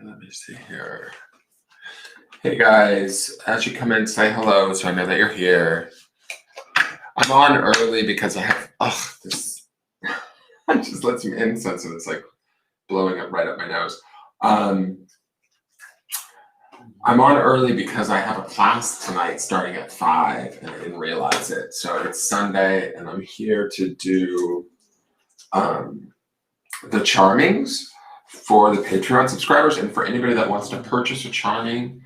Let me see here. Hey guys, as you come in, say hello so I know that you're here. I'm on early because I have, this, it just lets me incense and it's like blowing up right up my nose. I'm on early because I have a class tonight starting at 5 and I didn't realize it. So it's Sunday and I'm here to do the charmings for the Patreon subscribers, and for anybody that wants to purchase a charming,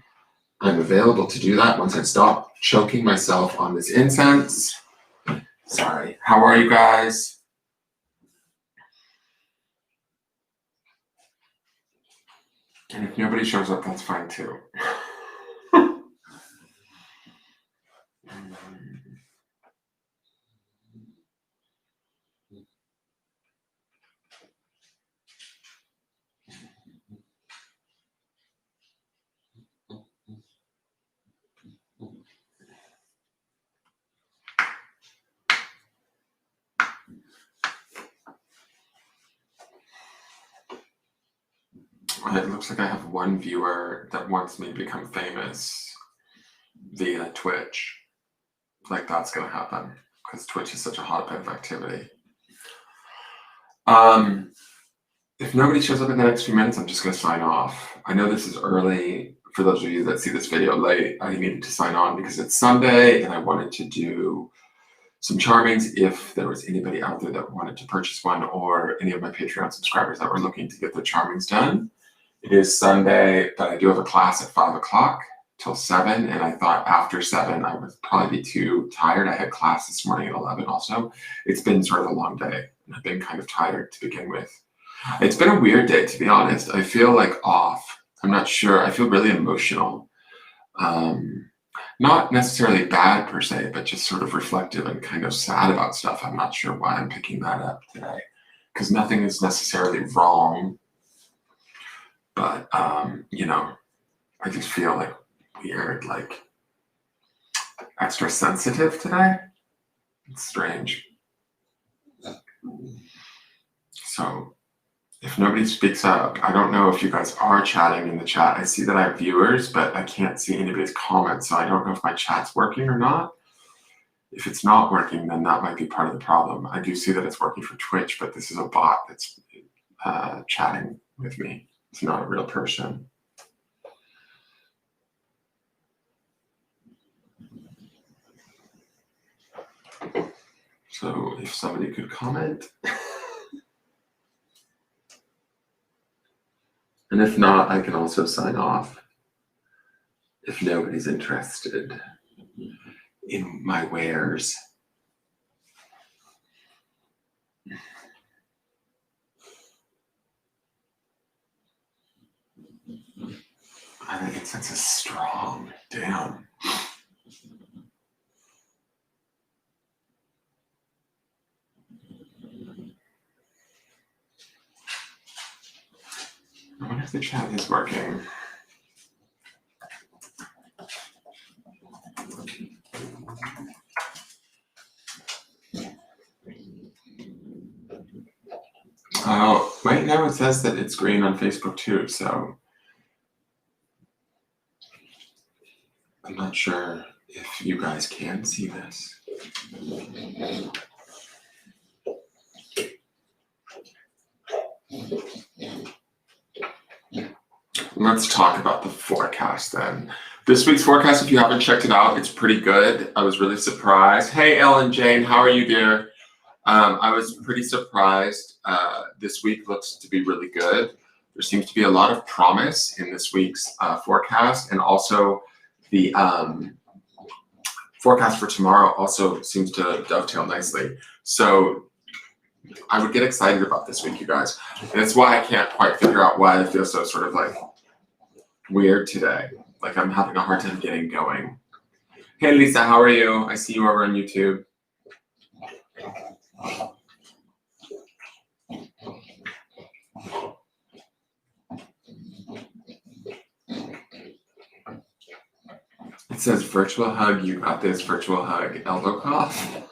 I'm available to do that once I stop choking myself on this incense. Sorry. How are you guys? And if nobody shows up, that's fine too. It looks like I have one viewer that wants me to become famous via Twitch. Like that's gonna happen because Twitch is such a hotbed of activity. If nobody shows up in the next few minutes, I'm just gonna sign off. I know this is early. For those of you that see this video late, I needed to sign on because it's Sunday and I wanted to do some charmings if there was anybody out there that wanted to purchase one, or any of my Patreon subscribers that were looking to get their charmings done. It is Sunday, but I do have a class at 5 o'clock till 7, and I thought after 7 I would probably be too tired. I had class this morning at 11 also. It's been sort of a long day, and I've been kind of tired to begin with. It's been a weird day, to be honest. I feel like off. I'm not sure. I feel really emotional. Not necessarily bad per se, but just sort of reflective and kind of sad about stuff. I'm not sure why I'm picking that up today, because nothing is necessarily wrong. But, you know, I just feel like weird, like extra sensitive today. It's strange. So if nobody speaks up, I don't know if you guys are chatting in the chat. I see that I have viewers, but I can't see anybody's comments. So I don't know if my chat's working or not. If it's not working, then that might be part of the problem. I do see that it's working for Twitch, but this is a bot that's chatting with me. It's not a real person. So if somebody could comment. And if not, I can also sign off if nobody's interested in my wares. I think incense is strong. Damn. I wonder if the chat is working. Oh, right now it says that it's green on Facebook too, so I'm not sure if you guys can see this. Let's talk about the forecast then. This week's forecast, if you haven't checked it out, it's pretty good. I was really surprised. Hey, Ellen Jane, how are you, dear? I was pretty surprised. This week looks to be really good. There seems to be a lot of promise in this week's forecast, and also the forecast for tomorrow also seems to dovetail nicely. So I would get excited about this week, you guys. And that's why I can't quite figure out why I feel so sort of like weird today. Like I'm having a hard time getting going. Hey, Lisa, how are you? I see you over on YouTube. It says virtual hug, you got this, virtual hug, elbow cough.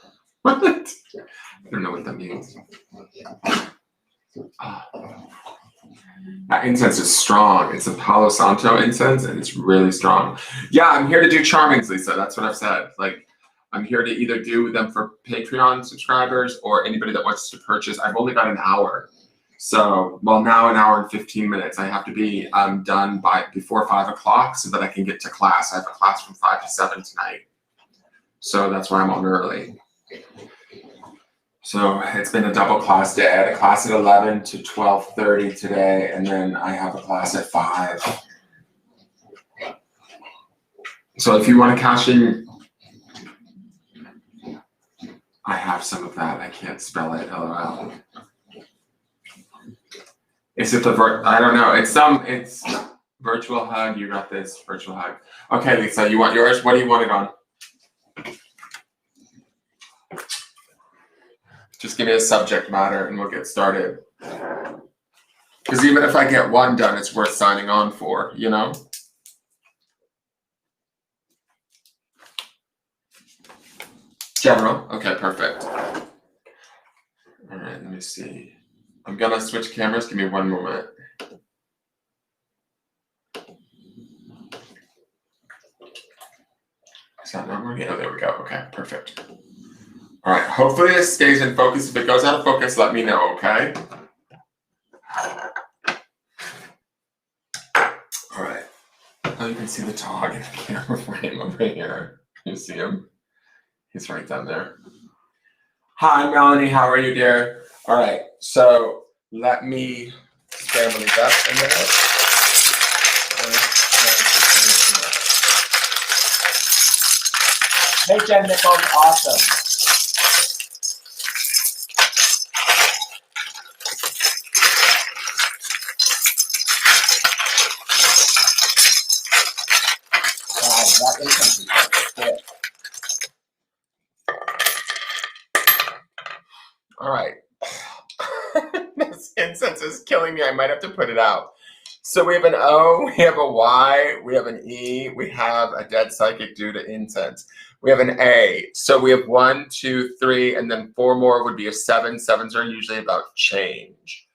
What? I don't know what that means. That incense is strong. It's a Palo Santo incense, and it's really strong. Yeah, I'm here to do charmings, Lisa. That's what I've said. Like, I'm here to either do them for Patreon subscribers or anybody that wants to purchase. I've only got an hour. So, well, now an hour and 15 minutes. I have to be done before 5 o'clock so that I can get to class. I have a class from 5 to 7 tonight. So that's why I'm on early. So it's been a double class day. I had a class at 11 to 12:30 today, and then I have a class at 5. So if you want to cash in, I have some of that. I can't spell it, LOL. Is it I don't know. It's virtual hug. You got this virtual hug. Okay, Lisa, you want yours? What do you want it on? Just give me a subject matter and we'll get started. Because even if I get one done, it's worth signing on for, you know? General. Okay, perfect. All right, let me see. I'm going to switch cameras. Give me one moment. Is that not working? Oh, there we go. Okay, perfect. All right, hopefully this stays in focus. If it goes out of focus, let me know, okay? All right. Oh, you can see the dog in the camera frame over here. You see him? He's right down there. Hi, Melanie. How are you, dear? All right, so let me scramble these up a minute. Hey, Jen Nichols, awesome. Wow, that incense is good. All right. This incense is killing me. I might have to put it out. So we have an O, we have a Y, we have an E, we have a dead psychic due to incense. We have an A. So we have 1, 2, 3, and then 4 more would be a 7. 7s are usually about change.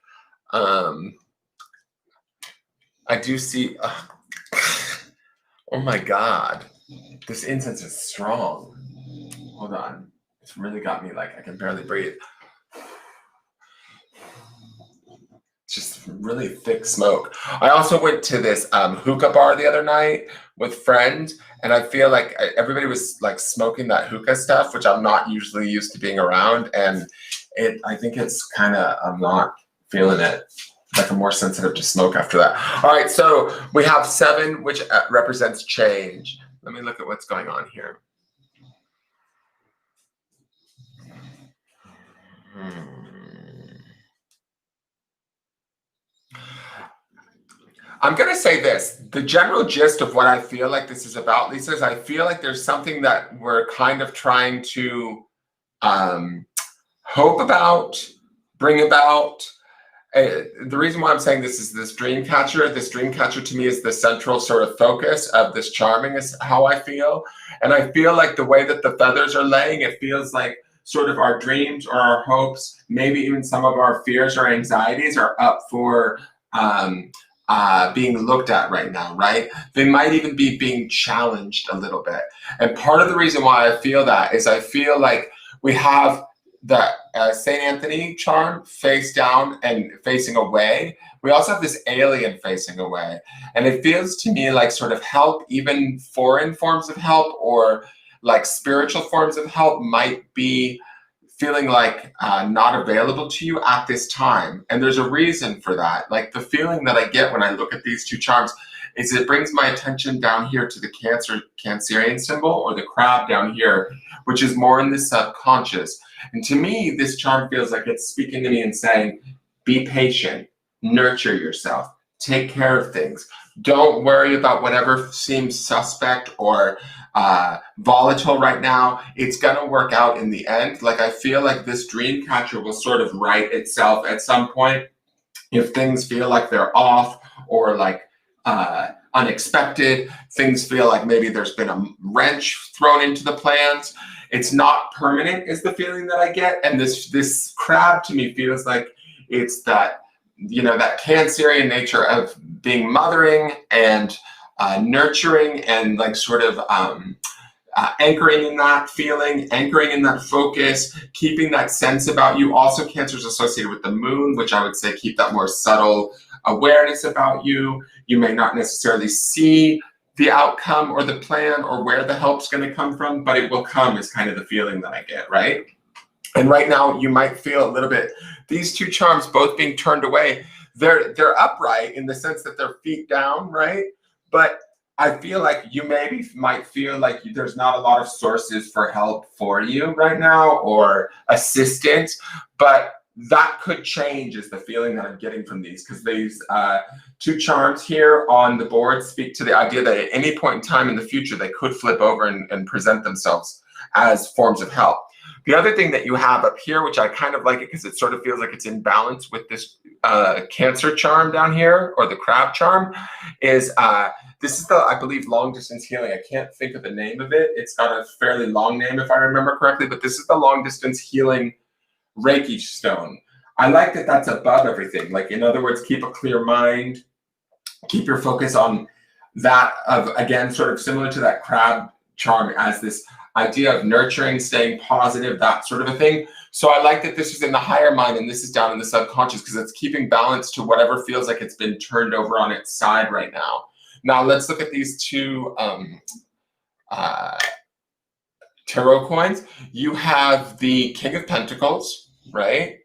I do see, oh my God, this incense is strong. Hold on. It's really got me like I can barely breathe. Just really thick smoke. I also went to this hookah bar the other night with friends, and I feel like everybody was like smoking that hookah stuff, which I'm not usually used to being around, and I think it's kind of, I'm not feeling it. Like I'm more sensitive to smoke after that. All right, so we have 7, which represents change. Let me look at what's going on here. I'm going to say this. The general gist of what I feel like this is about, Lisa, is I feel like there's something that we're kind of trying to hope about, bring about. The reason why I'm saying this is this dream catcher. This dream catcher to me is the central sort of focus of this charming is how I feel. And I feel like the way that the feathers are laying, it feels like sort of our dreams or our hopes, maybe even some of our fears or anxieties are up for being looked at right now, right? They might even be being challenged a little bit. And part of the reason why I feel that is I feel like we have the St. Anthony charm face down and facing away. We also have this alien facing away. And it feels to me like sort of help, even foreign forms of help or like spiritual forms of help might be feeling like not available to you at this time. And there's a reason for that. Like the feeling that I get when I look at these two charms is it brings my attention down here to the Cancerian symbol or the crab down here, which is more in the subconscious. And to me, this charm feels like it's speaking to me and saying, be patient, nurture yourself, take care of things. Don't worry about whatever seems suspect or volatile right now. It's gonna work out in the end. Like I feel like this dream catcher will sort of right itself at some point if things feel like they're off or like unexpected. Things feel like maybe there's been a wrench thrown into the plans. It's not permanent is the feeling that I get. And this crab to me feels like it's that that Cancerian nature of being mothering and nurturing and like sort of anchoring in that feeling, anchoring in that focus, keeping that sense about you. Also, Cancer is associated with the moon, which I would say keep that more subtle awareness about you. You may not necessarily see the outcome or the plan or where the help's going to come from, but it will come is kind of the feeling that I get, right? And right now you might feel a little bit, these two charms both being turned away, they're upright in the sense that they're feet down, right? But I feel like you maybe might feel like there's not a lot of sources for help for you right now or assistance, but that could change is the feeling that I'm getting from these, because these two charms here on the board speak to the idea that at any point in time in the future, they could flip over and present themselves as forms of help. The other thing that you have up here, which I kind of like it because it sort of feels like it's in balance with this Cancer charm down here, or the crab charm, is this is the, I believe, long distance healing. I can't think of the name of it. It's got a fairly long name if I remember correctly, but this is the long distance healing Reiki stone. I like that that's above everything. Like, in other words, keep a clear mind, keep your focus on that of, again, sort of similar to that crab charm as this idea of nurturing, staying positive, that sort of a thing. So I like that this is in the higher mind and this is down in the subconscious, because it's keeping balance to whatever feels like it's been turned over on its side right now. Now let's look at these two tarot coins. You have the King of Pentacles, right?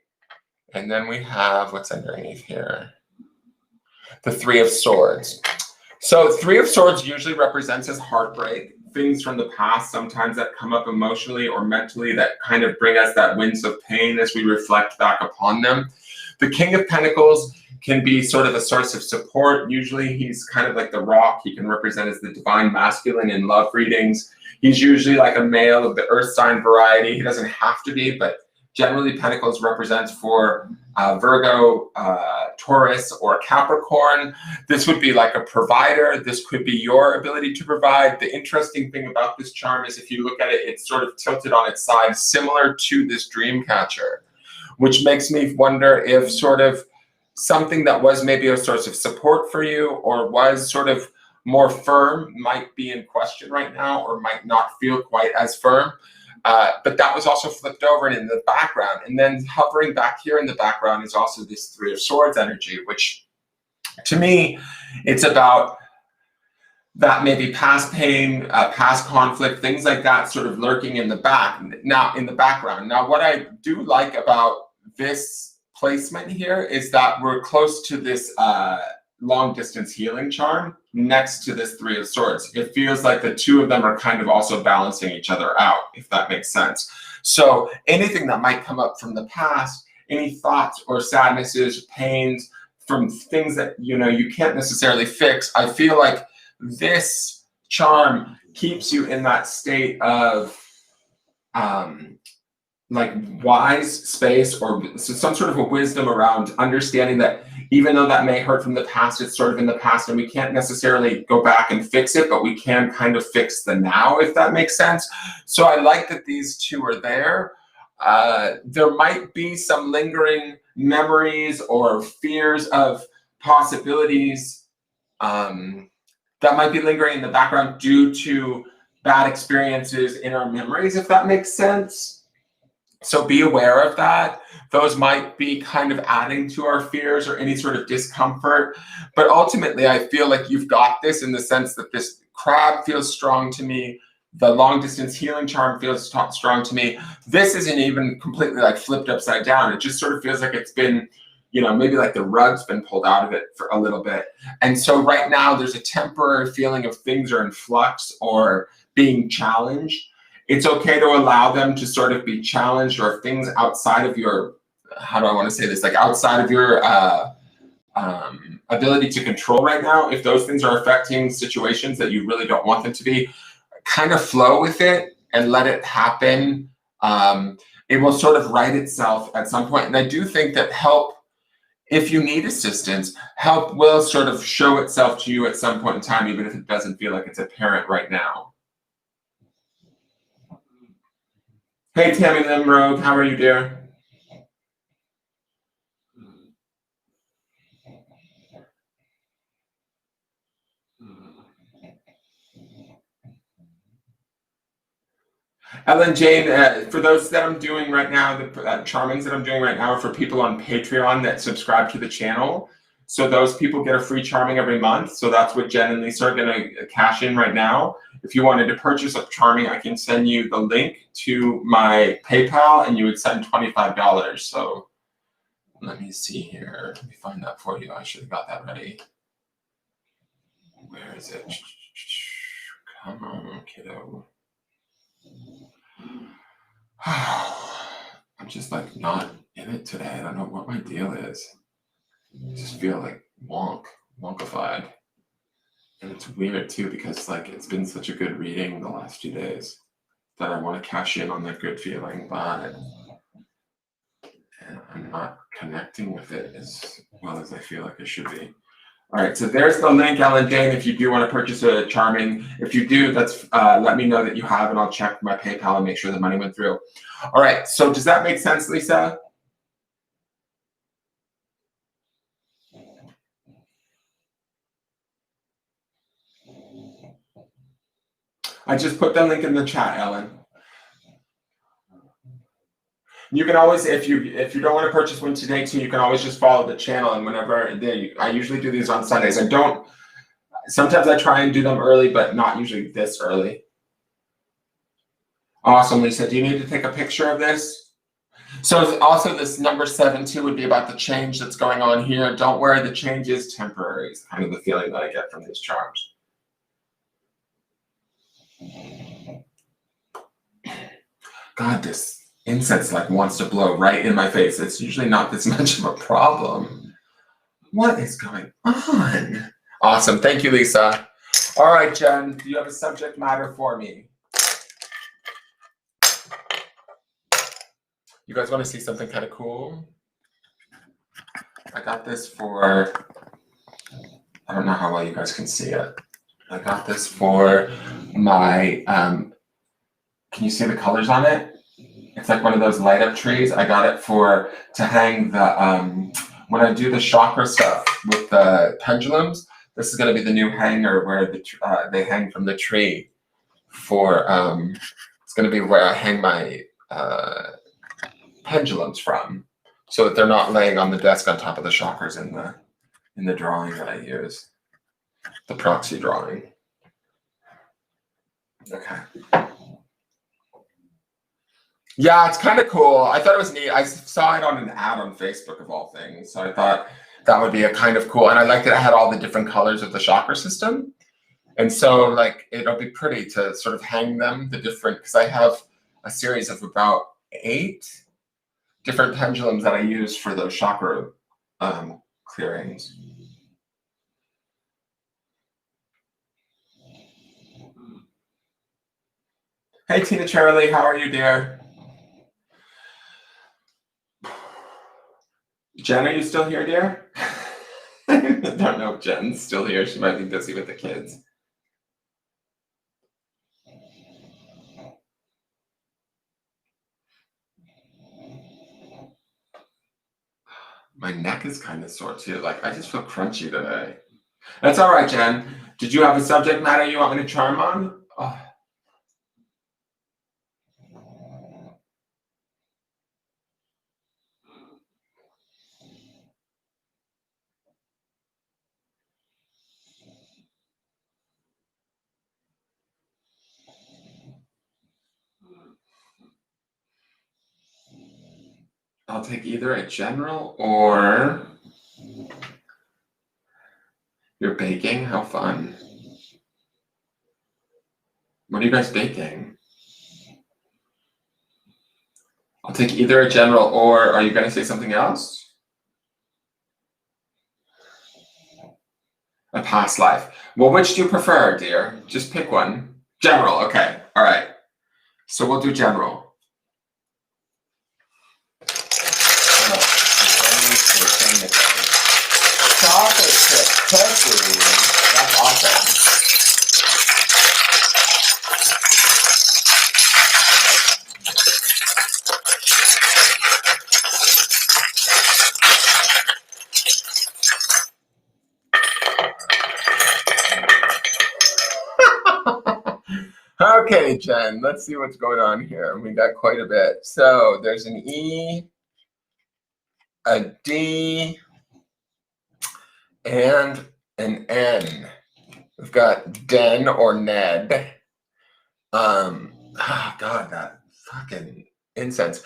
And then we have, what's underneath here? The Three of Swords. So Three of Swords usually represents as heartbreak, things from the past sometimes that come up emotionally or mentally that kind of bring us that winds of pain as we reflect back upon them. The King of Pentacles can be sort of a source of support. Usually he's kind of like the rock. He can represent as the divine masculine in love readings. He's usually like a male of the earth sign variety. He doesn't have to be, but generally Pentacles represents for Virgo, Taurus, or Capricorn. This would be like a provider. This could be your ability to provide. The interesting thing about this charm is if you look at it, it's sort of tilted on its side, similar to this dream catcher, which makes me wonder if sort of something that was maybe a source of support for you or was sort of more firm might be in question right now, or might not feel quite as firm. But that was also flipped over and in the background. And then hovering back here in the background is also this Three of Swords energy, which to me, it's about that maybe past pain, past conflict, things like that sort of lurking in the background. Now, what I do like about this placement here is that we're close to this long distance healing charm next to this Three of Swords. It feels like the two of them are kind of also balancing each other out, if that makes sense. So anything that might come up from the past, any thoughts or sadnesses, pains from things that you can't necessarily fix, I feel like this charm keeps you in that state of like wise space, or some sort of a wisdom around understanding that even though that may hurt from the past, it's sort of in the past and we can't necessarily go back and fix it, but we can kind of fix the now, if that makes sense. So I like that these two are there. There might be some lingering memories or fears of possibilities that might be lingering in the background due to bad experiences in our memories, if that makes sense. So be aware of that. Those might be kind of adding to our fears or any sort of discomfort. But ultimately, I feel like you've got this in the sense that this crab feels strong to me. The long distance healing charm feels strong to me. This isn't even completely like flipped upside down. It just sort of feels like it's been, maybe like the rug's been pulled out of it for a little bit. And so right now there's a temporary feeling of things are in flux or being challenged. It's okay to allow them to sort of be challenged, or things outside of your, how do I want to say this, like outside of your ability to control right now. If those things are affecting situations that you really don't want them to be, kind of flow with it and let it happen. It will sort of right itself at some point. And I do think that help, if you need assistance, help will sort of show itself to you at some point in time, even if it doesn't feel like it's apparent right now. Hey, Tammy Limrode, how are you, dear? Ellen Jane, for those that I'm doing right now, the charmings that I'm doing right now are for people on Patreon that subscribe to the channel. So those people get a free charming every month. So that's what Jen and Lisa are going to cash in right now. If you wanted to purchase a charming, I can send you the link to my PayPal and you would send $25. So let me see here. Let me find that for you. I should have got that ready. Where is it? Come on, kiddo. I'm just like not in it today. I don't know what my deal is. I just feel like wonkified. And it's weird too because like it's been such a good reading the last few days that I want to cash in on that good feeling, but and I'm not connecting with it as well as I feel like I should be. All right, so there's the link, Ellen Jane, if you do want to purchase a charming. If you do, that's let me know that you have, and I'll check my PayPal and make sure the money went through. All right, so does that make sense, Lisa? I just put the link in the chat, Ellen. You can always, if you don't want to purchase one today too, you can always just follow the channel, and whenever I usually do these on Sundays. Sometimes I try and do them early, but not usually this early. Awesome, Lisa. Do you need to take a picture of this? So also this number 7 too would be about the change that's going on here. Don't worry, the change is temporary. It's kind of the feeling that I get from these charms. God, this incense like wants to blow right in my face. It's usually not this much of a problem. What is going on? Awesome. Thank you, Lisa. All right, Jen, do you have a subject matter for me? You guys want to see something kind of cool? I got this for, I don't know how well you guys can see it. I got this for my, can you see the colors on it? It's like one of those light up trees. I got it to hang the, when I do the chakra stuff with the pendulums, this is going to be the new hanger where they hang from the tree for, it's going to be where I hang my pendulums from so that they're not laying on the desk on top of the chakras in the drawing that I use, the proxy drawing. Okay. Yeah, it's kind of cool. I thought it was neat. I saw it on an ad on Facebook of all things. So I thought that would be a kind of cool. And I liked that it had all the different colors of the chakra system. And so like, it'll be pretty to sort of hang them, because I have a series of about 8 different pendulums that I use for those chakra clearings. Hey, Tina Charlie, how are you, dear? Jen, are you still here, dear? I don't know if Jen's still here. She might be busy with the kids. My neck is kind of sore too. Like, I just feel crunchy today. That's all right, Jen. Did you have a subject matter you want me to charm on? Oh. I'll take either a general or you're baking. How fun. What are you guys baking? I'll take either a general or are you going to say something else? A past life. Well, which do you prefer, dear? Just pick one. General. Okay. All right. So we'll do general. Chocolate chip cookie. That's awesome. Okay, Jen, let's see what's going on here. We got quite a bit. So there's an E, a D, and an N. We've got Den or Ned. God, that fucking incense.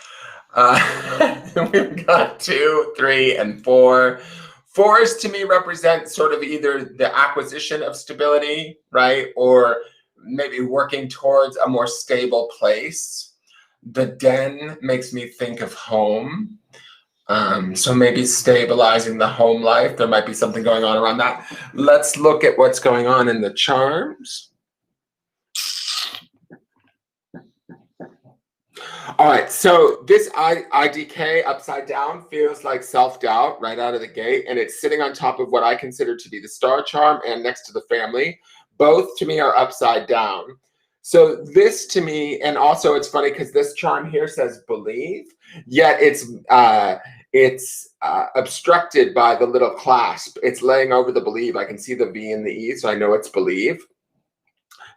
We've got 2, 3, and 4. Fours to me represent sort of either the acquisition of stability, right? Or maybe working towards a more stable place. The Den makes me think of home. So maybe stabilizing the home life. There might be something going on around that. Let's look at what's going on in the charms. All right, so this IDK upside down feels like self-doubt right out of the gate, and it's sitting on top of what I consider to be the star charm and next to the family. Both to me are upside down. So this to me, and also it's funny because this charm here says believe, yet it's obstructed by the little clasp. It's laying over the believe. I can see the V and the E, so I know it's believe.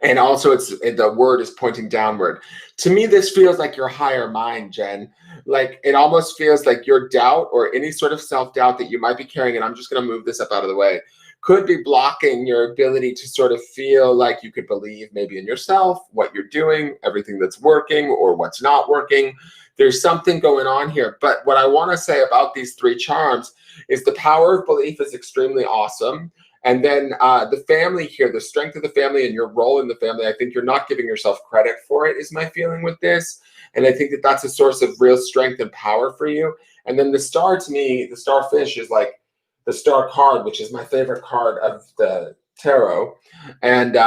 And also the word is pointing downward. To me, this feels like your higher mind, Jen. Like it almost feels like your doubt or any sort of self-doubt that you might be carrying, and I'm just going to move this up out of the way, could be blocking your ability to sort of feel like you could believe maybe in yourself, what you're doing, everything that's working or what's not working. There's something going on here. But what I want to say about these 3 charms is the power of belief is extremely awesome. And then the family here, the strength of the family and your role in the family, I think you're not giving yourself credit for it, is my feeling with this. And I think that that's a source of real strength and power for you. And then the star, to me, the starfish is like the star card, which is my favorite card of the tarot. And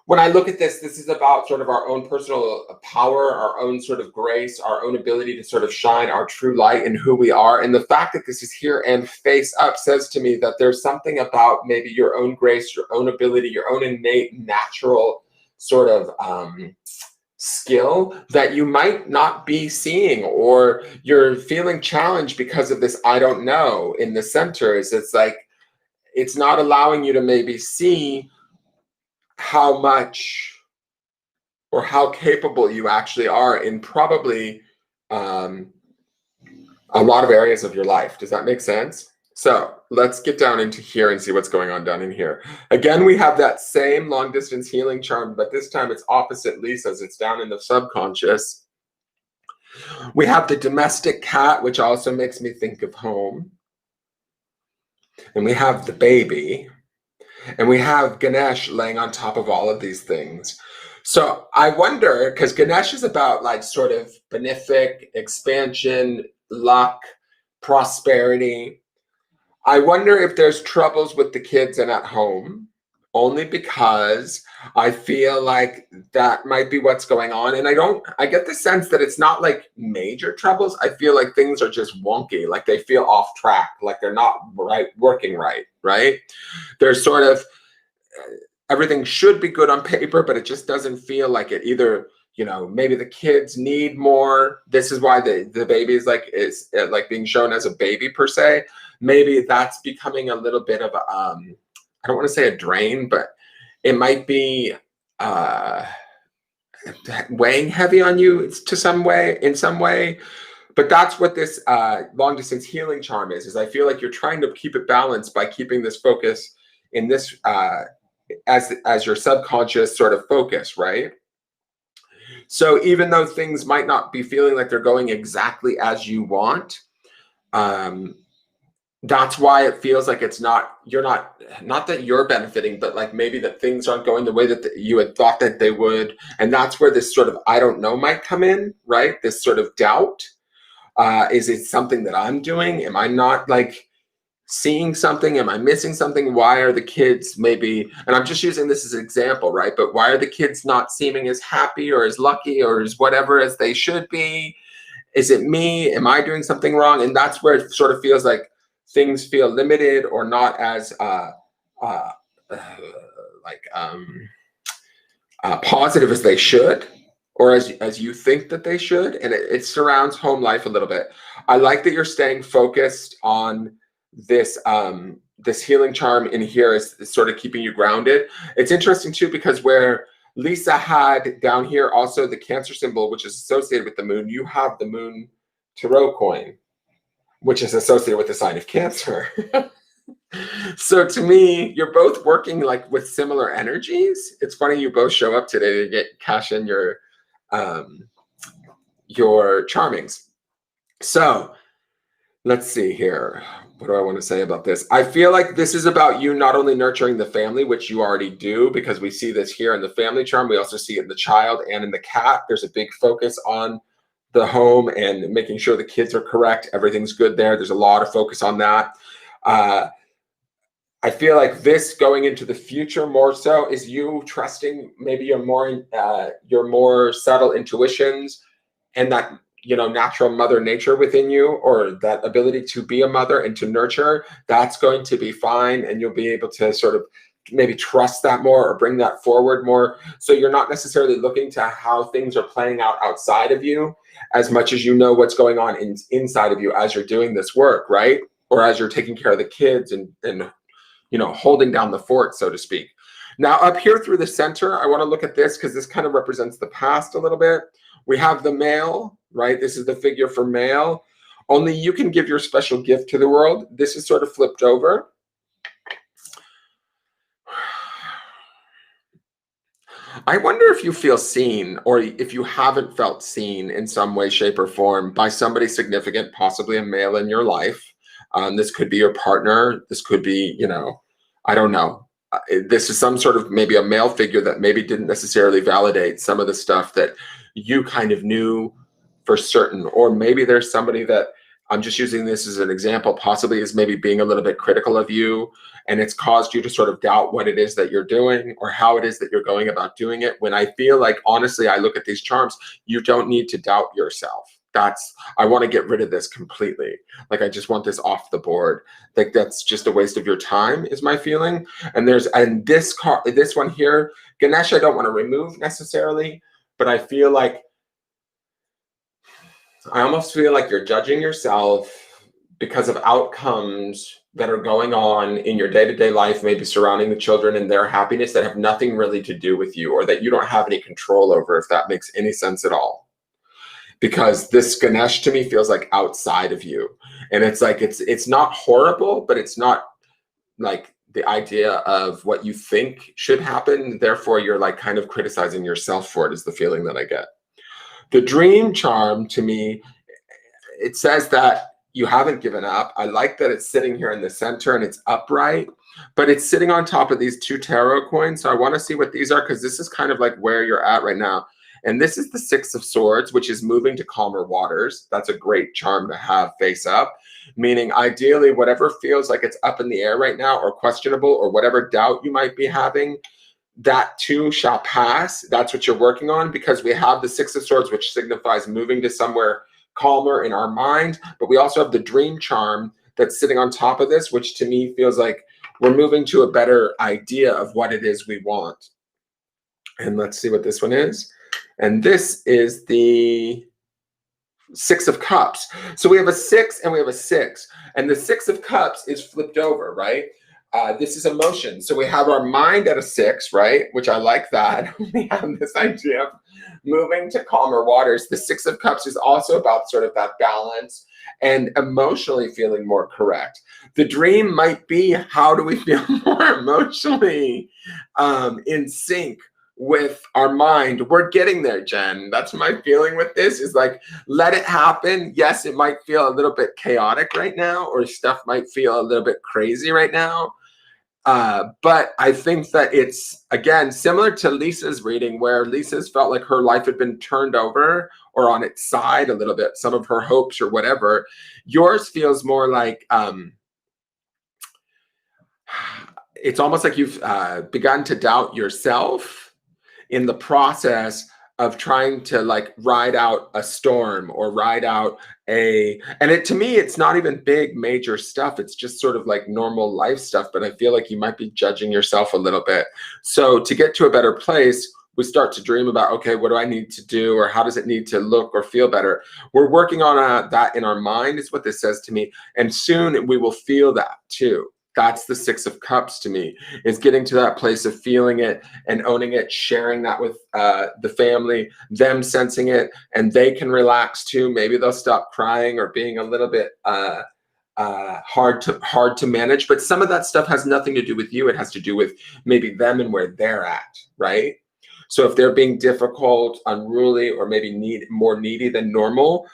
when I look at this, this is about sort of our own personal power, our own sort of grace, our own ability to sort of shine our true light in who we are. And the fact that this is here and face up says to me that there's something about maybe your own grace, your own ability, your own innate natural sort of skill that you might not be seeing, or you're feeling challenged because of this I don't know in the center. It's like it's not allowing you to maybe see how much or how capable you actually are in probably a lot of areas of your life. Does that make sense? So let's get down into here and see what's going on down in here. Again, we have that same long distance healing charm, but this time it's opposite Lisa's. It's down in the subconscious. We have the domestic cat, which also makes me think of home. And we have the baby. And we have Ganesh laying on top of all of these things. So I wonder, because Ganesh is about like sort of benefic, expansion, luck, prosperity. I wonder if there's troubles with the kids and at home, only because I feel like that might be what's going on. And I get the sense that it's not like major troubles. I feel like things are just wonky, like they feel off track, like they're not working right? There's sort of, everything should be good on paper, but it just doesn't feel like it. Either, maybe the kids need more. This is why the baby is like being shown as a baby per se. Maybe that's becoming a little bit of I don't want to say a drain, but it might be weighing heavy on you in some way. But that's what this long distance healing charm is I feel like you're trying to keep it balanced by keeping this focus in this as your subconscious sort of focus, right? So even though things might not be feeling like they're going exactly as you want, that's why it feels like you're not that you're benefiting, but like maybe that things aren't going the way that you had thought that they would. And that's where this sort of I don't know might come in, right? This sort of doubt. Is it something that I'm doing? Am I not like seeing something? Am I missing something? Why are the kids maybe, and I'm just using this as an example, right? But why are the kids not seeming as happy or as lucky or as whatever as they should be? Is it me? Am I doing something wrong? And that's where it sort of feels like things feel limited or not as positive as they should, or as you think that they should. And it surrounds home life a little bit. I like that you're staying focused on this this healing charm in here is sort of keeping you grounded. It's interesting too, because where Lisa had down here also the Cancer symbol, which is associated with the moon. You have the moon tarot coin, which is associated with the sign of Cancer. So to me, you're both working like with similar energies. It's funny you both show up today to get cash in your charmings. So let's see here. What do I want to say about this? I feel like this is about you not only nurturing the family, which you already do, because we see this here in the family charm. We also see it in the child and in the cat. There's a big focus on the home and making sure the kids are correct. Everything's good there. There's a lot of focus on that. I feel like this going into the future more so is you trusting maybe your more subtle intuitions and that natural mother nature within you, or that ability to be a mother and to nurture. That's going to be fine, and you'll be able to sort of maybe trust that more or bring that forward more. So you're not necessarily looking to how things are playing out outside of you as much as you know what's going on inside of you as you're doing this work, right? Or as you're taking care of the kids and holding down the fort, so to speak. Now up here through the center, I want to look at this because this kind of represents the past a little bit. We have the male, right? This is the figure for male. Only you can give your special gift to the world. This is sort of flipped over. I wonder if you feel seen, or if you haven't felt seen in some way, shape, or form by somebody significant, possibly a male in your life. This could be your partner. This could be, I don't know. This is some sort of maybe a male figure that maybe didn't necessarily validate some of the stuff that you kind of knew for certain. Or maybe there's somebody that, I'm just using this as an example, possibly is maybe being a little bit critical of you, and it's caused you to sort of doubt what it is that you're doing or how it is that you're going about doing it. When I feel like, honestly, I look at these charms, you don't need to doubt yourself. I want to get rid of this completely. Like, I just want this off the board. Like, that's just a waste of your time is my feeling. And this one here, Ganesh, I don't want to remove necessarily, but I almost feel like you're judging yourself because of outcomes that are going on in your day-to-day life, maybe surrounding the children and their happiness, that have nothing really to do with you, or that you don't have any control over, if that makes any sense at all. Because this Ganesh to me feels like outside of you. And it's like, it's not horrible, but it's not like the idea of what you think should happen. Therefore, you're like kind of criticizing yourself for it, is the feeling that I get. The dream charm to me, it says that you haven't given up. I like that it's sitting here in the center and it's upright, but it's sitting on top of these 2 tarot coins. So I want to see what these are, because this is kind of like where you're at right now. And this is the 6 of Swords, which is moving to calmer waters. That's a great charm to have face up, meaning ideally whatever feels like it's up in the air right now or questionable, or whatever doubt you might be having, that too shall pass. That's what you're working on, because we have the 6 of Swords, which signifies moving to somewhere calmer in our mind. But we also have the dream charm that's sitting on top of this, which to me feels like we're moving to a better idea of what it is we want. And let's see what this one is. And this is the 6 of Cups. So we have a 6 and we have a 6. And the 6 of Cups is flipped over, right? This is emotion. So we have our mind at a 6, right? Which I like that. We have this idea of moving to calmer waters. The 6 of Cups is also about sort of that balance and emotionally feeling more correct. The dream might be, how do we feel more emotionally in sync with our mind? We're getting there, Jen. That's my feeling with this, is like, let it happen. Yes, it might feel a little bit chaotic right now, or stuff might feel a little bit crazy right now. But I think that it's, again, similar to Lisa's reading, where Lisa's felt like her life had been turned over or on its side a little bit, some of her hopes or whatever. Yours feels more like, it's almost like you've begun to doubt yourself in the process of trying to like ride out a storm or ride out to me, it's not even big major stuff. It's just sort of like normal life stuff, but I feel like you might be judging yourself a little bit. So to get to a better place, we start to dream about, okay, what do I need to do? Or how does it need to look or feel better? We're working on that in our mind, is what this says to me. And soon we will feel that too. That's the Six of Cups to me, is getting to that place of feeling it and owning it, sharing that with the family, them sensing it, and they can relax too. Maybe they'll stop crying or being a little bit hard to manage. But some of that stuff has nothing to do with you. It has to do with maybe them and where they're at, right? So if they're being difficult, unruly, or maybe more needy than normal,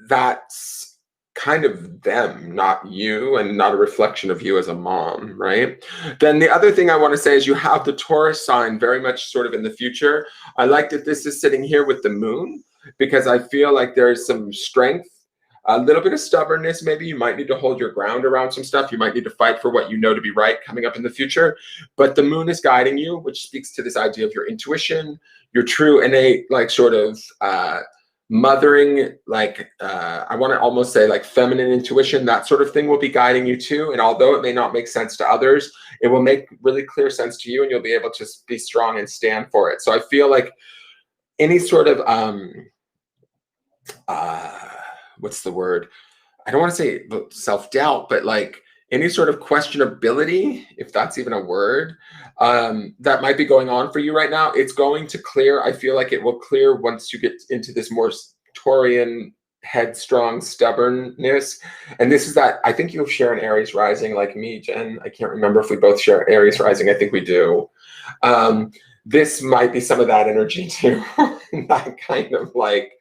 that's kind of them, not you, and not a reflection of you as a mom, right? Then the other thing I want to say is you have the Taurus sign very much sort of in the future. I like that this is sitting here with the moon, because I feel like there's some strength, a little bit of stubbornness. Maybe you might need to hold your ground around some stuff. You might need to fight for what you know to be right coming up in the future. But the moon is guiding you, which speaks to this idea of your intuition, your true innate, like sort of mothering, like I want to almost say like feminine intuition, that sort of thing will be guiding you too. And although it may not make sense to others, it will make really clear sense to you, and you'll be able to be strong and stand for it. So I feel like any sort of what's the word? I don't want to say self-doubt, but like any sort of questionability, if that's even a word, that might be going on for you right now, it's going to clear. I feel like it will clear once you get into this more Taurian, headstrong stubbornness. And this is that, I think you'll share an Aries rising like me, Jen. I can't remember if we both share Aries rising. I think we do. This might be some of that energy too. That kind of like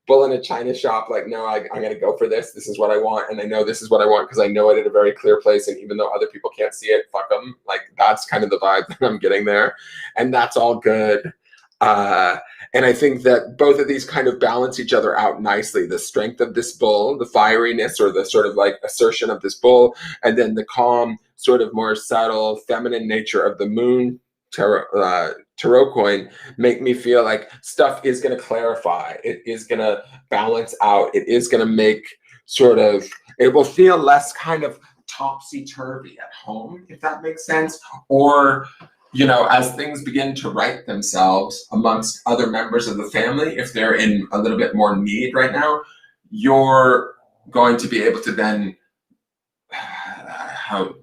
bull in a china shop, like, no, I'm going to go for this. This is what I want. And I know this is what I want because I know it at a very clear place. And even though other people can't see it, fuck them. Like, that's kind of the vibe that I'm getting there. And that's all good. And I think that both of these kind of balance each other out nicely. The strength of this bull, the fieriness or the sort of like assertion of this bull, and then the calm, sort of more subtle, feminine nature of the moon tarot coin make me feel like stuff is going to clarify. It is going to balance out. It is going to make sort of, it will feel less kind of topsy-turvy at home, if that makes sense. Or, you know, as things begin to right themselves amongst other members of the family, if they're in a little bit more need right now, you're going to be able to then,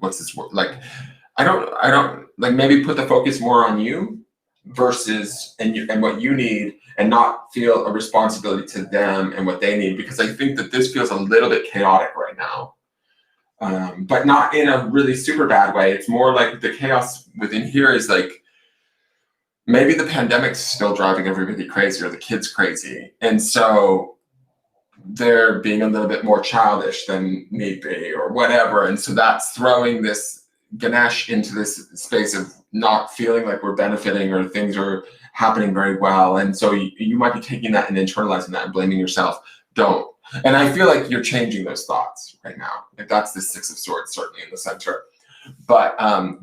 what's this word? Like, I don't like, maybe put the focus more on you versus and what you need, and not feel a responsibility to them and what they need, because I think that this feels a little bit chaotic right now, but not in a really super bad way. It's more like the chaos within here is like, maybe the pandemic's still driving everybody crazy, or the kids crazy, and so they're being a little bit more childish than need be, or whatever, and so that's throwing this Ganesh into this space of not feeling like we're benefiting or things are happening very well. And so you might be taking that and internalizing that and blaming yourself. Don't. And I feel like you're changing those thoughts right now. Like, that's the Six of Swords, certainly in the center. But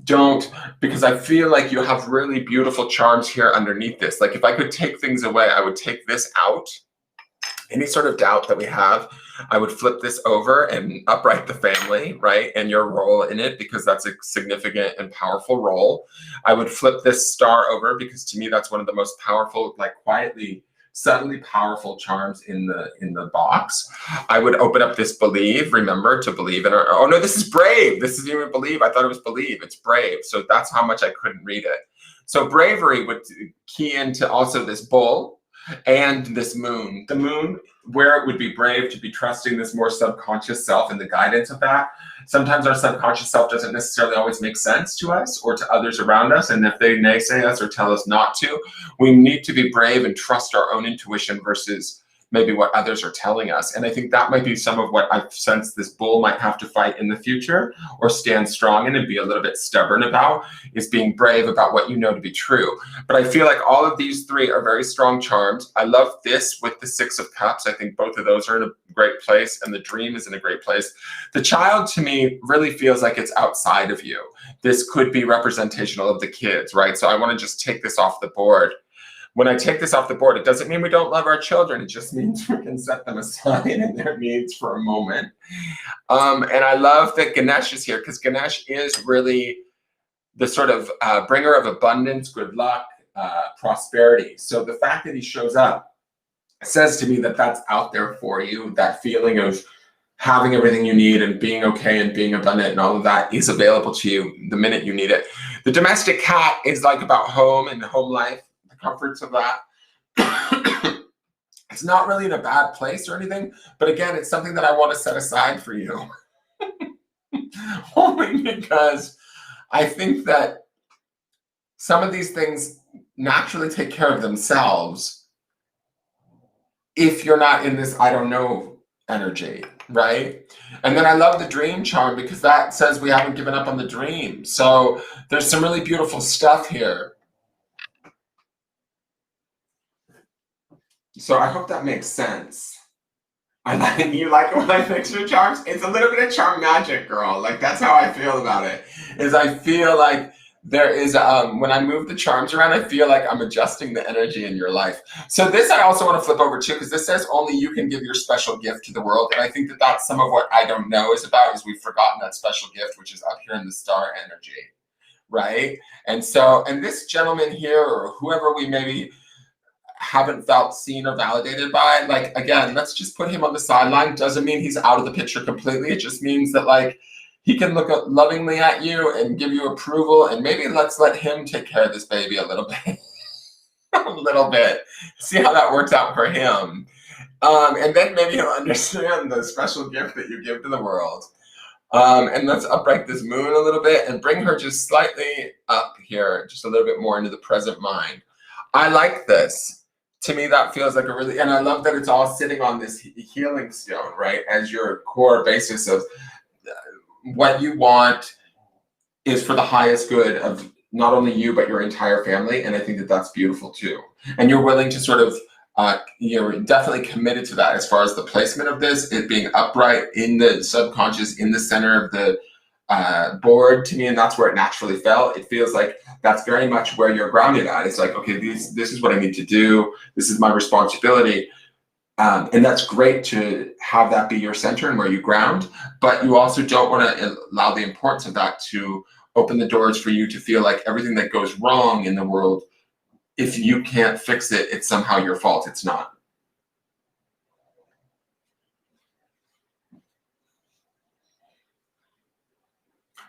don't, because I feel like you have really beautiful charms here underneath this. Like, if I could take things away, I would take this out. Any sort of doubt that we have, I would flip this over and upright the family, right? And your role in it, because that's a significant and powerful role. I would flip this star over, because to me, that's one of the most powerful, like quietly, subtly powerful charms in the box. I would open up this believe, remember to believe in our, oh no, this is brave. This isn't even believe. I thought it was believe. It's brave. So that's how much I couldn't read it. So bravery would key into also this bull and this moon. The moon, where it would be brave to be trusting this more subconscious self and the guidance of that. Sometimes our subconscious self doesn't necessarily always make sense to us or to others around us. And if they naysay us or tell us not to, we need to be brave and trust our own intuition versus maybe what others are telling us. And I think that might be some of what I've sensed this bull might have to fight in the future, or stand strong in and be a little bit stubborn about, is being brave about what you know to be true. But I feel like all of these three are very strong charms. I love this with the Six of Cups. I think both of those are in a great place, and the dream is in a great place. The child, to me, really feels like it's outside of you. This could be representational of the kids, right? So I want to just take this off the board. When I take this off the board, it doesn't mean we don't love our children. It just means we can set them aside in their needs for a moment. And I love that Ganesh is here, because Ganesh is really the sort of bringer of abundance, good luck, prosperity. So the fact that he shows up says to me that that's out there for you, that feeling of having everything you need and being okay and being abundant and all of that is available to you the minute you need it. The domestic cat is like about home and home life, the comforts of that. It's not really in a bad place or anything, but again, it's something that I want to set aside for you. Only because I think that some of these things naturally take care of themselves if you're not in this I don't know energy, right? And then I love the dream charm because that says we haven't given up on the dream. So there's some really beautiful stuff here. So I hope that makes sense. I like you like when I fix your charms. It's a little bit of charm magic, girl. Like that's how I feel about it. Is I feel like there is when I move the charms around, I feel like I'm adjusting the energy in your life. So this I also want to flip over too, because this says only you can give your special gift to the world, and I think that that's some of what I don't know is about. Is we've forgotten that special gift, which is up here in the star energy, right? And so, and this gentleman here, or whoever we maybe haven't felt seen or validated by, like again, let's just put him on the sideline. Doesn't mean he's out of the picture completely. It just means that like he can look lovingly at you and give you approval, and maybe let's let him take care of this baby a little bit. A little bit, see how that works out for him, and then maybe he'll understand the special gift that you give to the world. And let's upright this moon a little bit and bring her just slightly up here, just a little bit more into the present mind. I like this. To me, that feels like a really, and I love that it's all sitting on this healing stone, right? As your core basis of what you want is for the highest good of not only you, but your entire family. And I think that that's beautiful too. And you're willing to sort of, you're definitely committed to that as far as the placement of this, it being upright in the subconscious, in the center of the board to me, and that's where it naturally fell. It feels like that's very much where you're grounded at. It's like, okay, this is what I need to do. This is my responsibility. And that's great to have that be your center and where you ground, but you also don't want to allow the importance of that to open the doors for you to feel like everything that goes wrong in the world, if you can't fix it, it's somehow your fault. It's not.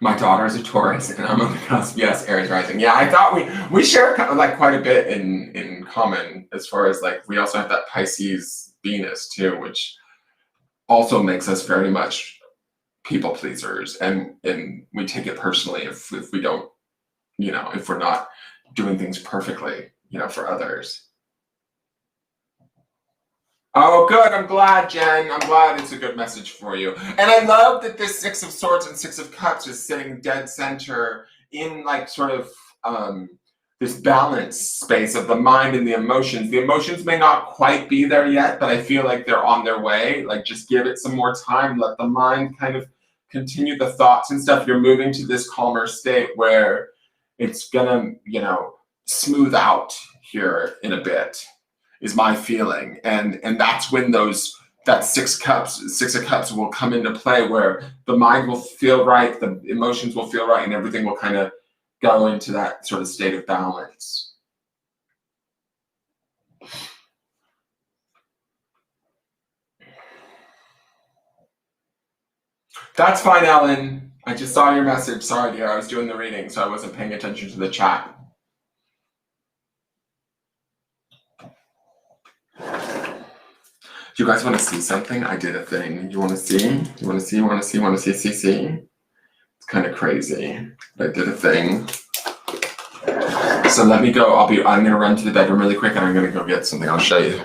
My daughter is a Taurus, and I'm on the cusp. Yes, Aries rising. Yeah, I thought we share kind of like quite a bit in common as far as like we also have that Pisces Venus too, which also makes us very much people pleasers, and we take it personally if we don't, if we're not doing things perfectly, for others. Oh, good. I'm glad, Jen. I'm glad it's a good message for you. And I love that this Six of Swords and Six of Cups is sitting dead center in like sort of this balance space of the mind and the emotions. The emotions may not quite be there yet, but I feel like they're on their way. Like just give it some more time. Let the mind kind of continue the thoughts and stuff. You're moving to this calmer state where it's gonna, smooth out here in a bit. Is my feeling, and that's when that Six of Cups will come into play, where the mind will feel right, the emotions will feel right, and everything will kind of go into that sort of state of balance. That's fine, Ellen. I just saw your message. Sorry, dear. I was doing the reading, so I wasn't paying attention to the chat. Do you guys want to see something? I did a thing. You want to see? You want to see? You want to see? You want to see? It's kind of crazy. But I did a thing. So let me go. I'm going to run to the bedroom really quick, and I'm going to go get something. I'll show you.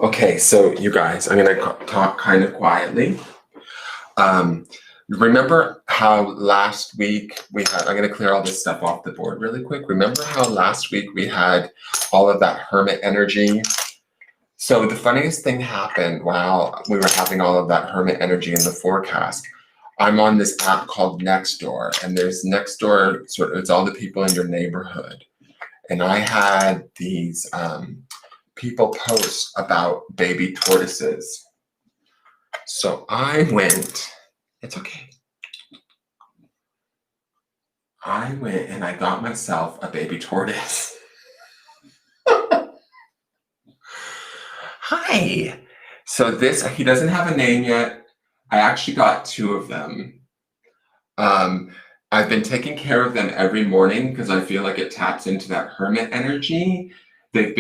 Okay, so you guys, I'm going to talk kind of quietly. Remember how last week we had, I'm going to clear all this stuff off the board really quick. Remember how last week we had all of that hermit energy? So the funniest thing happened while we were having all of that hermit energy in the forecast. I'm on this app called Nextdoor, and there's Nextdoor, sort of, it's all the people in your neighborhood. And I had these people post about baby tortoises. So I went, it's okay. I went and I got myself a baby tortoise. Hi. So this, he doesn't have a name yet. I actually got 2 of them. I've been taking care of them every morning because I feel like it taps into that hermit energy. They're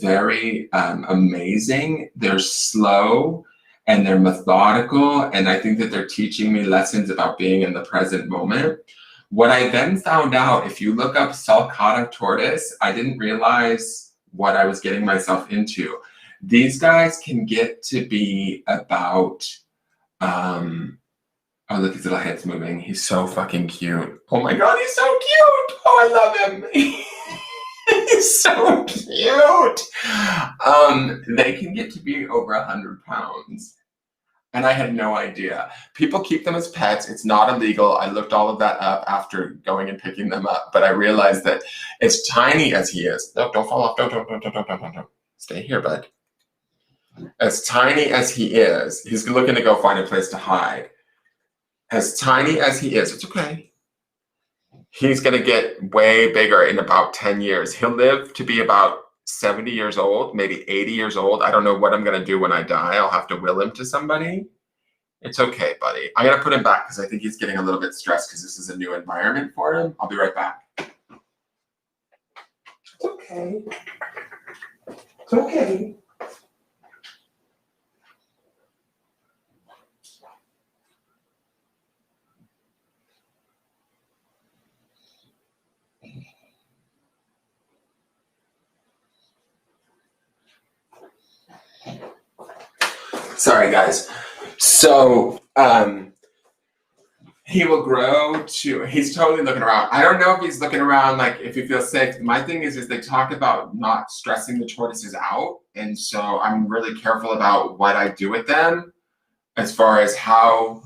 very amazing. They're slow and they're methodical. And I think that they're teaching me lessons about being in the present moment. What I then found out, if you look up sulcata tortoise, I didn't realize what I was getting myself into. These guys can get to be about, oh, look, his little head's moving. He's so fucking cute. Oh my God, he's so cute. Oh, I love him. He's so cute. They can get to be over 100 pounds. And I had no idea. People keep them as pets. It's not illegal. I looked all of that up after going and picking them up, but I realized that as tiny as he is, no, don't fall off. Don't. Stay here, bud. As tiny as he is, he's looking to go find a place to hide. As tiny as he is, it's okay. He's going to get way bigger in about 10 years. He'll live to be about 70 years old, maybe 80 years old. I don't know what I'm going to do when I die. I'll have to will him to somebody. It's okay, buddy. I'm going to put him back because I think he's getting a little bit stressed because this is a new environment for him. I'll be right back. It's okay. It's okay. Sorry, guys. So, he will grow to, he's totally looking around. I don't know if he's looking around, like, if he feels safe. My thing is they talk about not stressing the tortoises out. And so I'm really careful about what I do with them as far as how,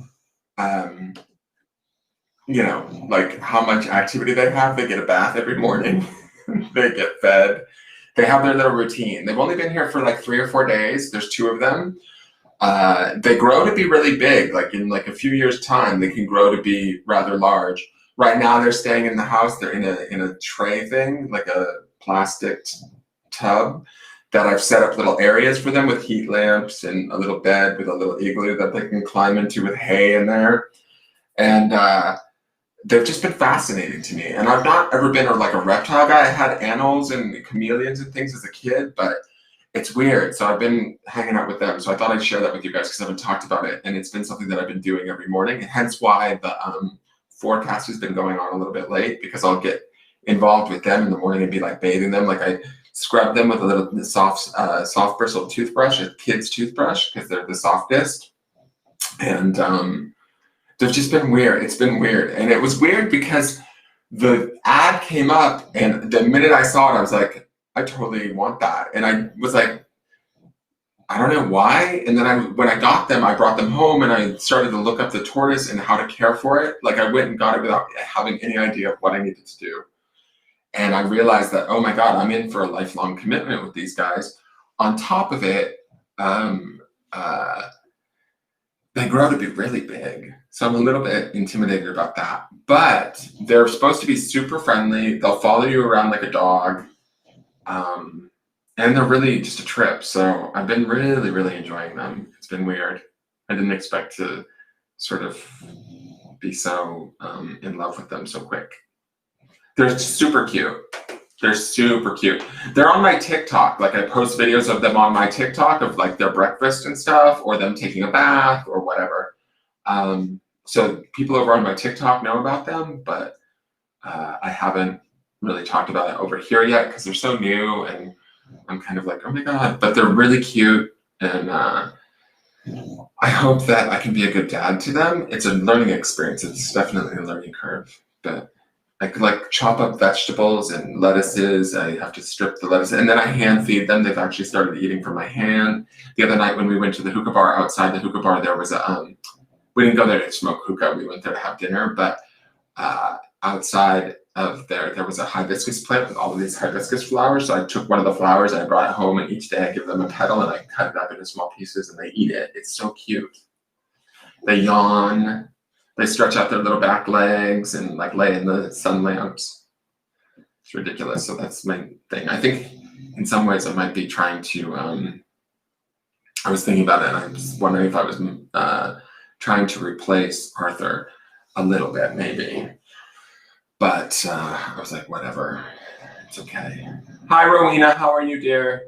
you know, like how much activity they have. They get a bath every morning. They get fed. They have their little routine. They've only been here for like 3 or 4 days. There's 2 of them. They grow to be really big. Like in like a few years' time, they can grow to be rather large. Right now, they're staying in the house. They're in a tray thing, like a plastic tub that I've set up little areas for them with heat lamps and a little bed with a little igloo that they can climb into with hay in there. And they've just been fascinating to me. And I've not ever been like a reptile guy. I had animals and chameleons and things as a kid, but it's weird. So I've been hanging out with them. So I thought I'd share that with you guys because I haven't talked about it. And it's been something that I've been doing every morning. Hence why the forecast has been going on a little bit late, because I'll get involved with them in the morning and be like bathing them. Like I scrub them with a little soft bristled toothbrush, a kid's toothbrush, because they're the softest. And they've just been weird. It's been weird. And it was weird because the ad came up and the minute I saw it, I was like, I totally want that. And I was like, I don't know why. And then when I got them, I brought them home and I started to look up the tortoise and how to care for it. Like I went and got it without having any idea of what I needed to do. And I realized that, oh my God, I'm in for a lifelong commitment with these guys. On top of it, they grow to be really big. So I'm a little bit intimidated about that. But they're supposed to be super friendly. They'll follow you around like a dog. And they're really just a trip. So I've been really, really enjoying them. It's been weird. I didn't expect to sort of be so in love with them so quick. They're super cute. They're super cute. They're on my TikTok. Like I post videos of them on my TikTok of like their breakfast and stuff, or them taking a bath or whatever. So people over on my TikTok know about them, but I haven't really talked about it over here yet because they're so new and I'm kind of like, oh my God, but they're really cute. And I hope that I can be a good dad to them. It's a learning experience. It's definitely a learning curve. But I could like chop up vegetables and lettuces. I have to strip the lettuce and then I hand feed them. They've actually started eating from my hand. The other night when we went to the hookah bar, outside the hookah bar, there was a, we didn't go there to smoke hookah. We went there to have dinner, but outside of there was a hibiscus plant with all of these hibiscus flowers. So I took one of the flowers and I brought it home, and each day I give them a petal and I cut it up into small pieces and they eat it. It's so cute. They yawn, they stretch out their little back legs and like lay in the sun lamps. It's ridiculous. So that's my thing. I think in some ways I might be trying to, I was thinking about it and I was wondering if I was trying to replace Arthur a little bit maybe. But I was like, whatever, it's okay. Hi, Rowena, how are you, dear?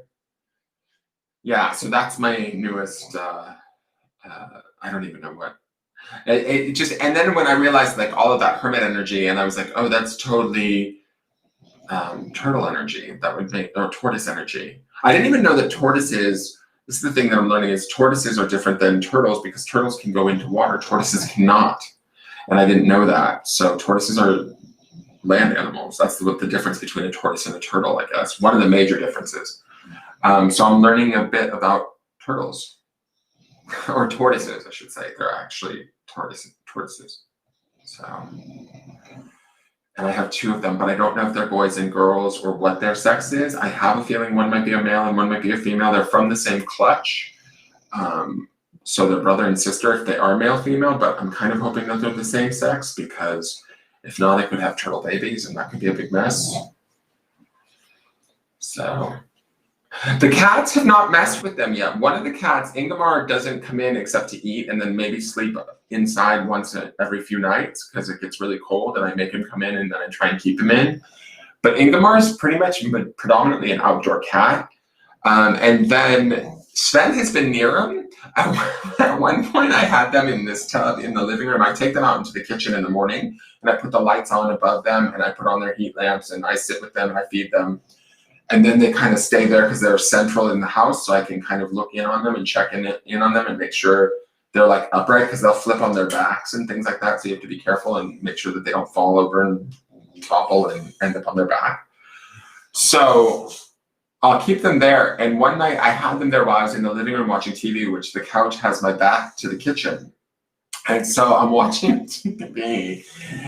Yeah, so that's my newest, I don't even know what. It just, and then when I realized like all of that hermit energy, and I was like, oh, that's totally turtle energy. That would make, or tortoise energy. I didn't even know that tortoises, this is the thing that I'm learning, is tortoises are different than turtles because turtles can go into water, tortoises cannot. And I didn't know that. So tortoises are land animals. That's what the difference between a tortoise and a turtle, I guess. One of the major differences. So I'm learning a bit about turtles, or tortoises, I should say. They're actually tortoises. So, and I have two of them, but I don't know if they're boys and girls or what their sex is. I have a feeling one might be a male and one might be a female. They're from the same clutch. So they're brother and sister if they are male, female, but I'm kind of hoping that they're the same sex because if not, I could have turtle babies and that could be a big mess. So the cats have not messed with them yet. One of the cats, Ingmar, doesn't come in except to eat and then maybe sleep inside once every few nights because it gets really cold and I make him come in and then I try and keep him in. But Ingmar is pretty much predominantly an outdoor cat. And then Sven has been near him. At one point I had them in this tub in the living room. I take them out into the kitchen in the morning and I put the lights on above them and I put on their heat lamps and I sit with them and I feed them. And then they kind of stay there because they're central in the house, so I can kind of look in on them and check in on them and make sure they're like upright because they'll flip on their backs and things like that. So you have to be careful and make sure that they don't fall over and topple and end up on their back. So I'll keep them there. And one night I had them there while I was in the living room watching TV, which the couch has my back to the kitchen. And so I'm watching TV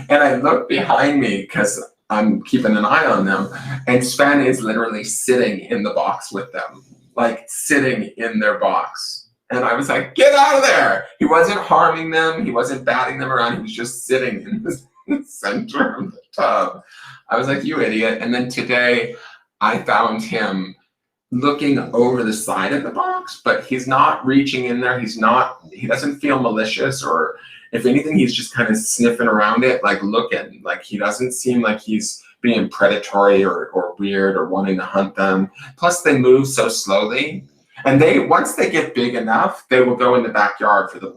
and I look behind me because I'm keeping an eye on them. And Sven is literally sitting in the box with them, like sitting in their box. And I was like, get out of there. He wasn't harming them. He wasn't batting them around. He was just sitting in the center of the tub. I was like, you idiot. And then today I found him looking over the side of the box, but he's not reaching in there. He doesn't feel malicious, or if anything, he's just kind of sniffing around it, like looking. Like he doesn't seem like he's being predatory or weird or wanting to hunt them. Plus they move so slowly. And once they get big enough, they will go in the backyard for the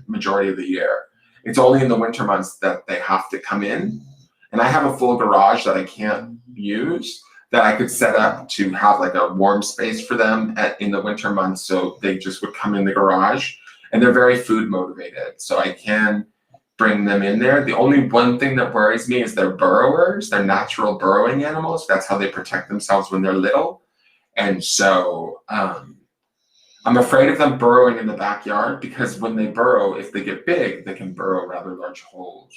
majority of the year. It's only in the winter months that they have to come in. And I have a full garage that I can't use, that I could set up to have like a warm space for them in the winter months. So they just would come in the garage, and they're very food motivated. So I can bring them in there. The only one thing that worries me is they're burrowers. They're natural burrowing animals. That's how they protect themselves when they're little. And so I'm afraid of them burrowing in the backyard, because when they burrow, if they get big, they can burrow rather large holes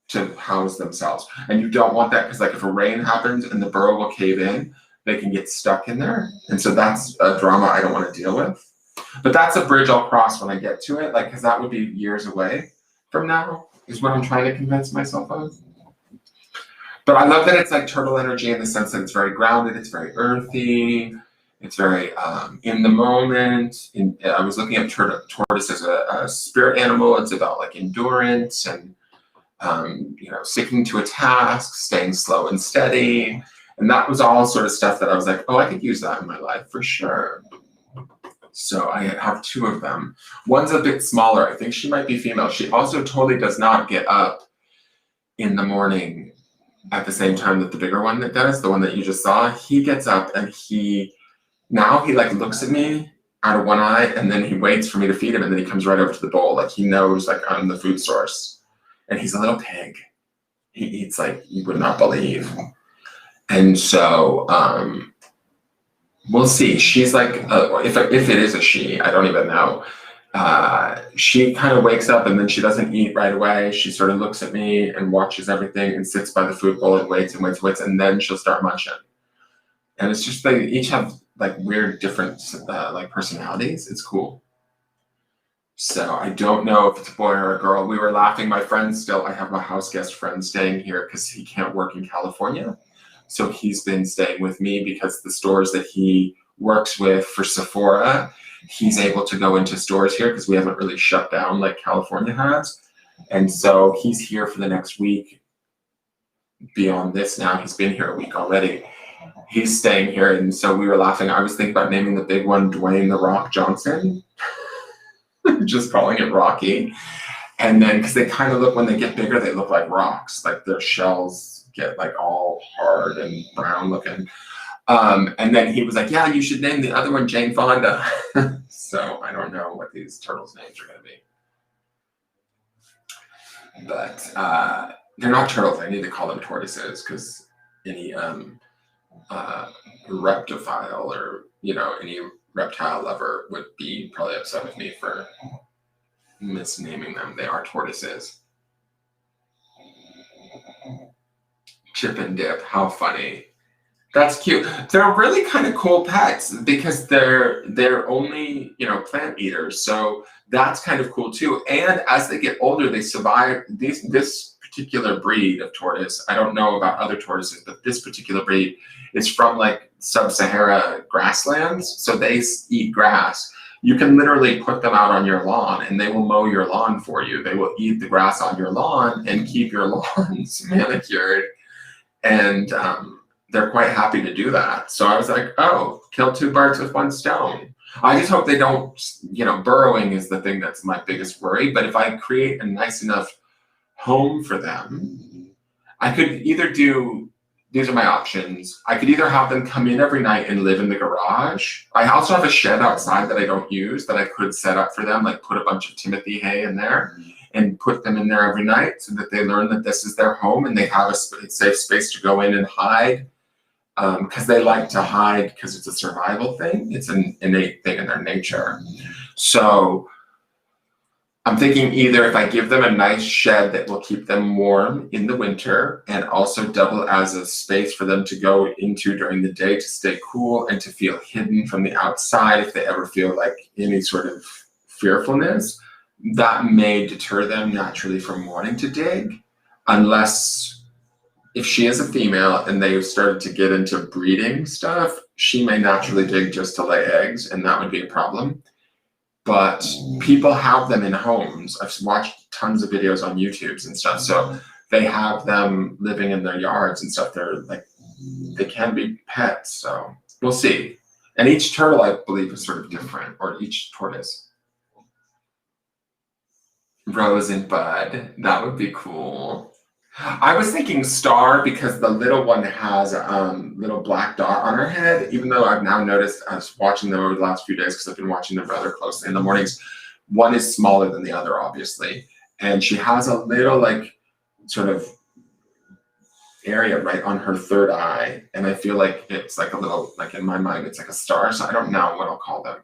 to house themselves. And you don't want that, because like if a rain happens and the burrow will cave in, they can get stuck in there. And so that's a drama I don't want to deal with. But that's a bridge I'll cross when I get to it, like, because that would be years away from now, is what I'm trying to convince myself of. But I love that it's like turtle energy in the sense that it's very grounded, it's very earthy, it's very in the moment. I was looking at tortoise as a spirit animal. It's about like endurance and sticking to a task, staying slow and steady. And that was all sort of stuff that I was like, oh, I could use that in my life for sure. So I have two of them. One's a bit smaller. I think she might be female. She also totally does not get up in the morning at the same time that the bigger one that does, the one that you just saw. He gets up and he like looks at me out of one eye, and then he waits for me to feed him, and then he comes right over to the bowl. Like he knows like I'm the food source. And he's a little pig. He eats like you would not believe. And so we'll see. She's like, if it is a she, I don't even know. She kind of wakes up and then she doesn't eat right away. She sort of looks at me and watches everything and sits by the food bowl and waits and waits and waits, and then she'll start munching. And it's just they each have like weird different like personalities. It's cool. So I don't know if it's a boy or a girl. We were laughing. My friend still, I have my house guest friend staying here because he can't work in California. So he's been staying with me because the stores that he works with for Sephora, he's able to go into stores here because we haven't really shut down like California has. And so he's here for the next week. Beyond this now, he's been here a week already. He's staying here. And so we were laughing. I was thinking about naming the big one Dwayne "The Rock" Johnson. Just calling it Rocky. And then, because they kind of look, when they get bigger, they look like rocks. Like their shells get like all hard and brown looking. And then he was like, yeah, you should name the other one Jane Fonda. So I don't know what these turtles' names are going to be. But they're not turtles. I need to call them tortoises because any reptophile or, any reptile lover would be probably upset with me for misnaming them. They are tortoises. Chip and Dip, how funny. That's cute. They're really kind of cool pets because they're only, plant eaters. So that's kind of cool too. And as they get older, they survive. This particular breed of tortoise, I don't know about other tortoises, but this particular breed is from like sub-Sahara grasslands. So they eat grass. You can literally put them out on your lawn and they will mow your lawn for you. They will eat the grass on your lawn and keep your lawns manicured. And they're quite happy to do that. So I was like, oh, kill two birds with one stone. I just hope they don't, burrowing is the thing that's my biggest worry. But if I create a nice enough home for them, I could either these are my options. I could either have them come in every night and live in the garage. I also have a shed outside that I don't use that I could set up for them, like put a bunch of Timothy hay in there and put them in there every night so that they learn that this is their home and they have a safe space to go in and hide. Because they like to hide because it's a survival thing. It's an innate thing in their nature. So I'm thinking either if I give them a nice shed that will keep them warm in the winter and also double as a space for them to go into during the day to stay cool and to feel hidden from the outside if they ever feel like any sort of fearfulness, that may deter them naturally from wanting to dig, unless if she is a female and they've started to get into breeding stuff, she may naturally dig just to lay eggs, and that would be a problem. But people have them in homes. I've watched tons of videos on YouTube and stuff. So they have them living in their yards and stuff. They're like, they can be pets. So we'll see. And each turtle, I believe, is sort of different, or each tortoise. Rose and Bud, that would be cool. I was thinking Star because the little one has a little black dot on her head, even though I've now noticed, I was watching them over the last few days because I've been watching them rather closely in the mornings. One is smaller than the other, obviously. And she has a little like sort of area right on her third eye. And I feel like it's like a little, like in my mind, it's like a star. So I don't know what I'll call them.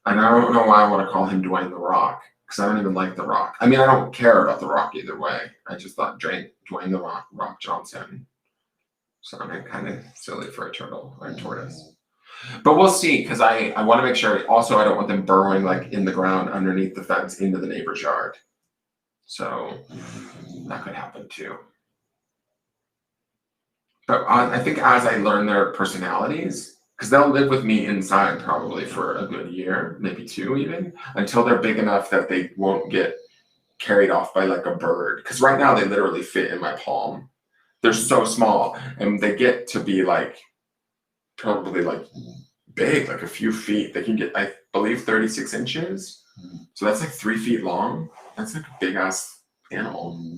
And I don't know why I want to call him Dwayne The Rock. Because I don't even like The Rock. I mean, I don't care about The Rock either way. I just thought Dwayne The Rock Johnson. So I'm kind of silly for a turtle or a tortoise. But we'll see, because I want to make sure. Also, I don't want them burrowing like in the ground underneath the fence into the neighbor's yard. So that could happen too. But I think as I learn their personalities, because they'll live with me inside probably for a good year, maybe two even, until they're big enough that they won't get carried off by like a bird. Because right now they literally fit in my palm. They're so small, and they get to be like probably like big, like a few feet. They can get, I believe, 36 inches. So that's like 3 feet long. That's like a big ass animal.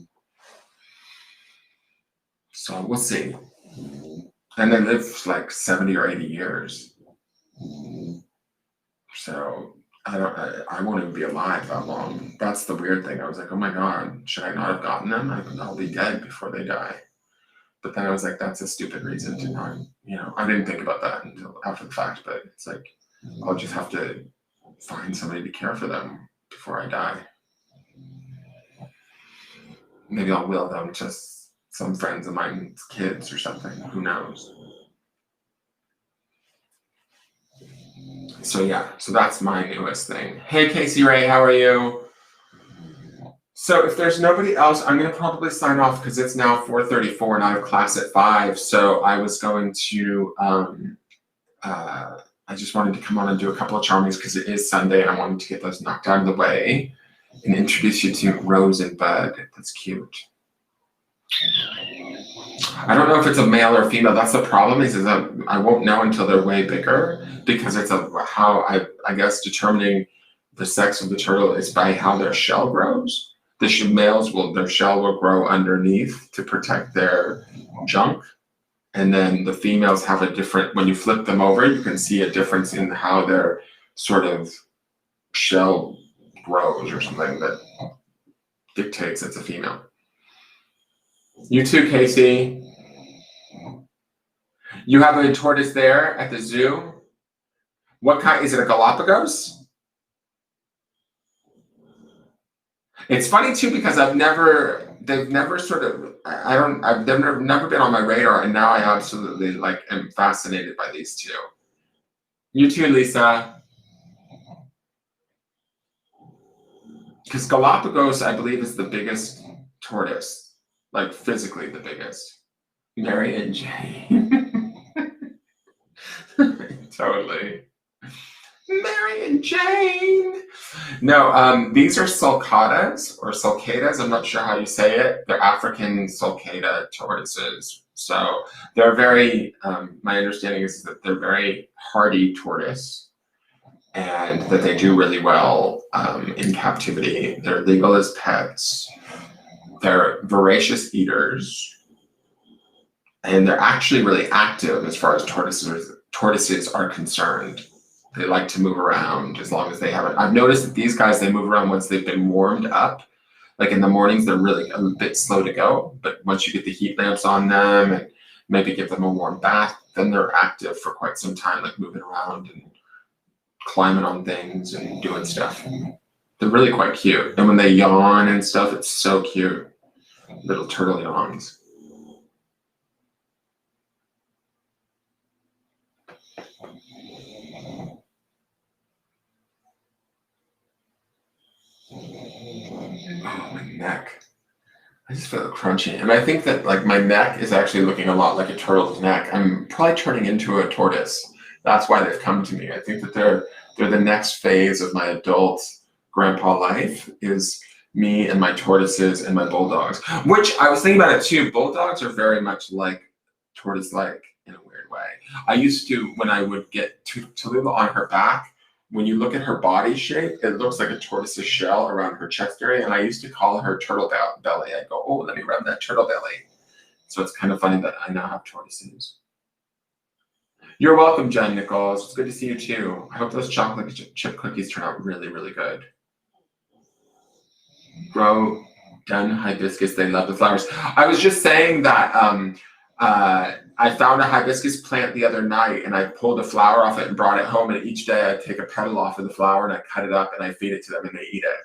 So we'll see. And they live like 70 or 80 years. So I won't even be alive that long. That's the weird thing. I was like, oh my God, should I not have gotten them? I'll be dead before they die. But then I was like, that's a stupid reason to not, I didn't think about that until after the fact, but it's like, I'll just have to find somebody to care for them before I die. Maybe I'll will them to some friends of mine's kids or something. Who knows? So yeah, so that's my newest thing. Hey, Casey Ray, how are you? So if there's nobody else, I'm going to probably sign off because it's now 4:34 and I have class at 5. So I was going to, I just wanted to come on and do a couple of charmings because it is Sunday and I wanted to get those knocked out of the way and introduce you to Rose and Bud. That's cute. I don't know if it's a male or female. That's the problem is that I won't know until they're way bigger because it's how I guess determining the sex of the turtle is by how their shell grows. Their shell will grow underneath to protect their junk. And then the females have a different, when you flip them over, you can see a difference in how their sort of shell grows or something that dictates it's a female. You too, Casey. You have a tortoise there at the zoo. What kind? Is it a Galapagos? It's funny too because they've never sort of, I've never been on my radar, and now I absolutely am fascinated by these two. You too, Lisa. Because Galapagos, I believe, is the biggest tortoise, like physically the biggest. Mary and Jane. Totally. Mary and Jane. No, these are sulcatas or sulcatas. I'm not sure how you say it. They're African sulcata tortoises. So they're very, my understanding is that they're very hardy tortoise and that they do really well in captivity. They're legal as pets. They're voracious eaters. And they're actually really active as far as tortoises are concerned. They like to move around as long as they haven't. I've noticed that these guys, they move around once they've been warmed up. Like in the mornings, they're really a bit slow to go. But once you get the heat lamps on them and maybe give them a warm bath, then they're active for quite some time, like moving around and climbing on things and doing stuff. They're really quite cute. And when they yawn and stuff, it's so cute. Little turtle yawns. Oh, my neck. I just feel crunchy. And I think that my neck is actually looking a lot like a turtle's neck. I'm probably turning into a tortoise. That's why they've come to me. I think that they're the next phase of my adult grandpa life is me and my tortoises and my bulldogs. Which I was thinking about it too. Bulldogs are very much like tortoise-like in a weird way. I used to, when I would get Tallulah on her back, when you look at her body shape, it looks like a tortoise's shell around her chest area. And I used to call her turtle belly. I'd go, oh, let me rub that turtle belly. So it's kind of funny that I now have tortoises. You're welcome, Jen Nichols. It's good to see you too. I hope those chocolate chip cookies turn out really, really good. Grow done hibiscus. They love the flowers. I was just saying that I found a hibiscus plant the other night and I pulled a flower off it and brought it home, and each day I take a petal off of the flower and I cut it up and I feed it to them and they eat it.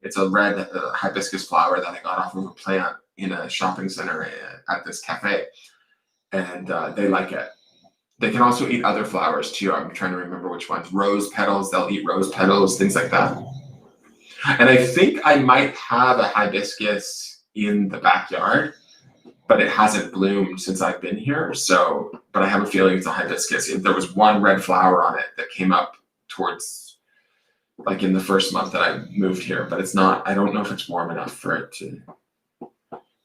It's a red hibiscus flower that I got off of a plant in a shopping center at this cafe, and they like it. They can also eat other flowers too. I'm trying to remember which ones. Rose petals, they'll eat rose petals, things like that. And I think I might have a hibiscus in the backyard, but it hasn't bloomed since I've been here. So, but I have a feeling it's a hibiscus. There was one red flower on it that came up towards, in the first month that I moved here, but it's not, I don't know if it's warm enough for it to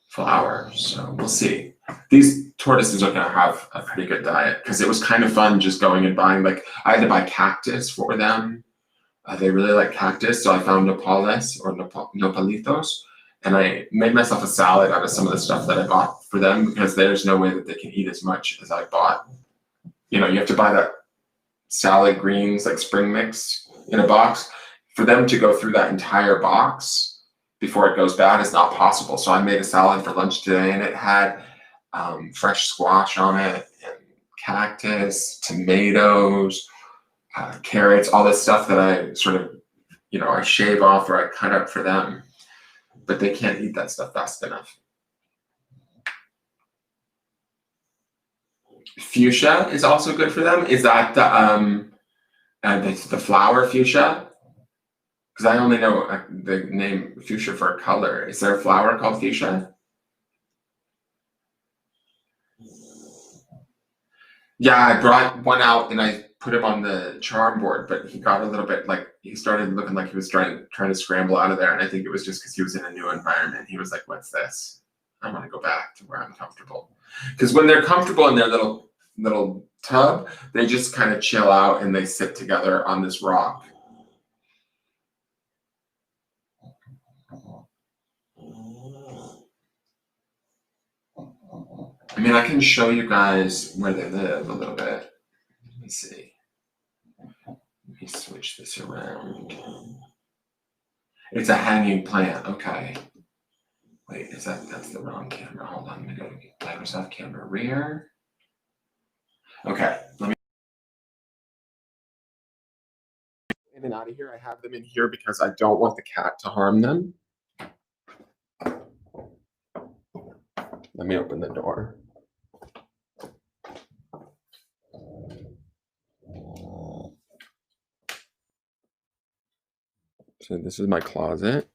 flower. So we'll see. These tortoises are going to have a pretty good diet because it was kind of fun just going and buying, I had to buy cactus for them. They really like cactus. So I found nopales or nopalitos. And I made myself a salad out of some of the stuff that I bought for them because there's no way that they can eat as much as I bought. You have to buy that salad greens, like spring mix in a box. For them to go through that entire box before it goes bad is not possible. So I made a salad for lunch today, and it had fresh squash on it, and cactus, tomatoes, carrots, all this stuff that I sort of, I shave off or I cut up for them. But they can't eat that stuff fast enough. Fuchsia is also good for them. Is that the flower fuchsia? Because I only know the name fuchsia for a color. Is there a flower called fuchsia? Yeah, I brought one out and I put him on the charm board, but he got a little bit he started looking like he was trying to scramble out of there. And I think it was just because he was in a new environment. He was like, what's this? I want to go back to where I'm comfortable. Because when they're comfortable in their little tub, they just kind of chill out and they sit together on this rock. I mean, I can show you guys where they live a little bit. Let me see. Let me switch this around. It's a hanging plant. Okay. Wait, that's the wrong camera. Hold on. Let me go to Microsoft camera rear. Okay. Let me in and out of here. I have them in here because I don't want the cat to harm them. Let me open the door. So this is my closet.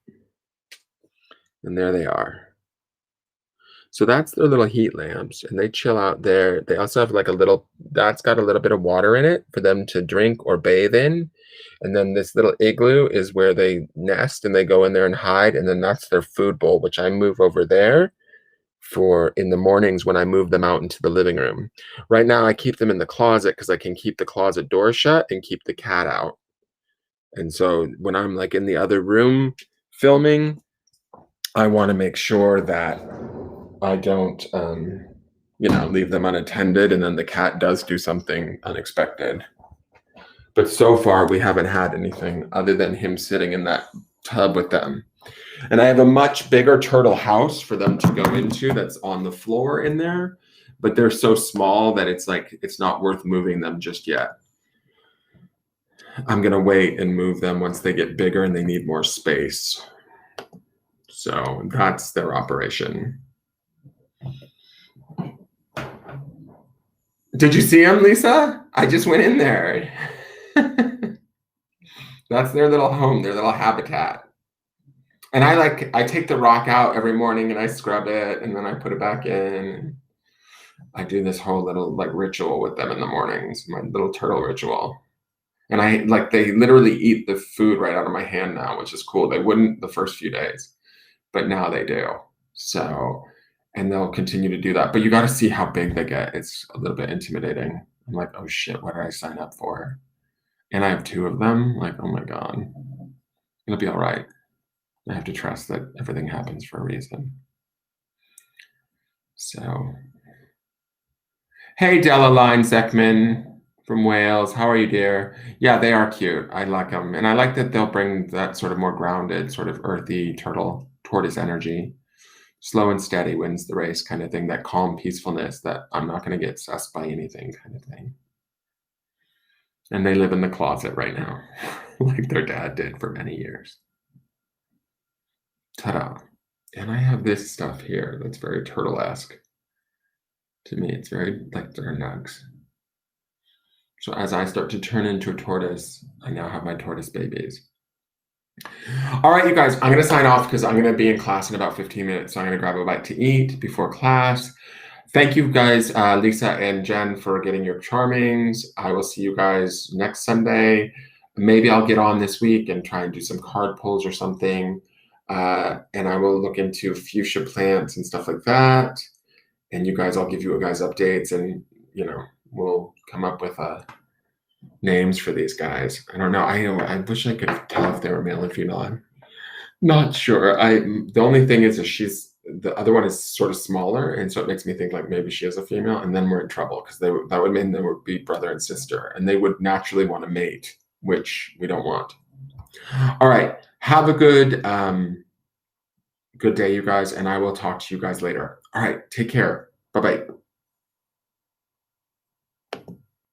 And there they are. So that's their little heat lamps, and they chill out there. They also have like that's got a little bit of water in it for them to drink or bathe in. And then this little igloo is where they nest and they go in there and hide. And then that's their food bowl, which I move over there for in the mornings when I move them out into the living room. Right now I keep them in the closet because I can keep the closet door shut and keep the cat out. And so when I'm like in the other room filming, I want to make sure that I don't, leave them unattended and then the cat does do something unexpected. But so far we haven't had anything other than him sitting in that tub with them. And I have a much bigger turtle house for them to go into that's on the floor in there, but they're so small that it's not worth moving them just yet. I'm going to wait and move them once they get bigger and they need more space. So that's their operation. Did you see them, Lisa? I just went in there. That's their little home, their little habitat. And I take the rock out every morning and I scrub it and then I put it back in. I do this whole little ritual with them in the mornings, my little turtle ritual. And they literally eat the food right out of my hand now, which is cool. They wouldn't the first few days, but now they do. So, and they'll continue to do that. But you got to see how big they get. It's a little bit intimidating. I'm like, oh shit, what did I sign up for? And I have 2 of them. Like, oh my God, it'll be all right. I have to trust that everything happens for a reason. So, hey, Della Line Zekman from Wales. How are you, dear? Yeah, they are cute. I like them. And I like that they'll bring that sort of more grounded, sort of earthy tortoise energy. Slow and steady wins the race kind of thing. That calm peacefulness that I'm not going to get obsessed by anything kind of thing. And they live in the closet right now, like their dad did for many years. Ta-da. And I have this stuff here that's very turtle-esque. To me, it's very like their nugs. So as I start to turn into a tortoise, I now have my tortoise babies. All right, you guys, I'm going to sign off because I'm going to be in class in about 15 minutes. So I'm going to grab a bite to eat before class. Thank you guys, Lisa and Jen, for getting your charmings. I will see you guys next Sunday. Maybe I'll get on this week and try and do some card pulls or something. And I will look into fuchsia plants and stuff like that. And you guys, I'll give you guys updates and, we'll come up with names for these guys. I don't know. I wish I could tell if they were male and female. I'm not sure. The only thing is she's the other one is sort of smaller, and so it makes me think like maybe she is a female, and then we're in trouble because that would mean they would be brother and sister, and they would naturally want to mate, which we don't want. All right, have a good day, you guys, and I will talk to you guys later. All right, take care. Bye-bye.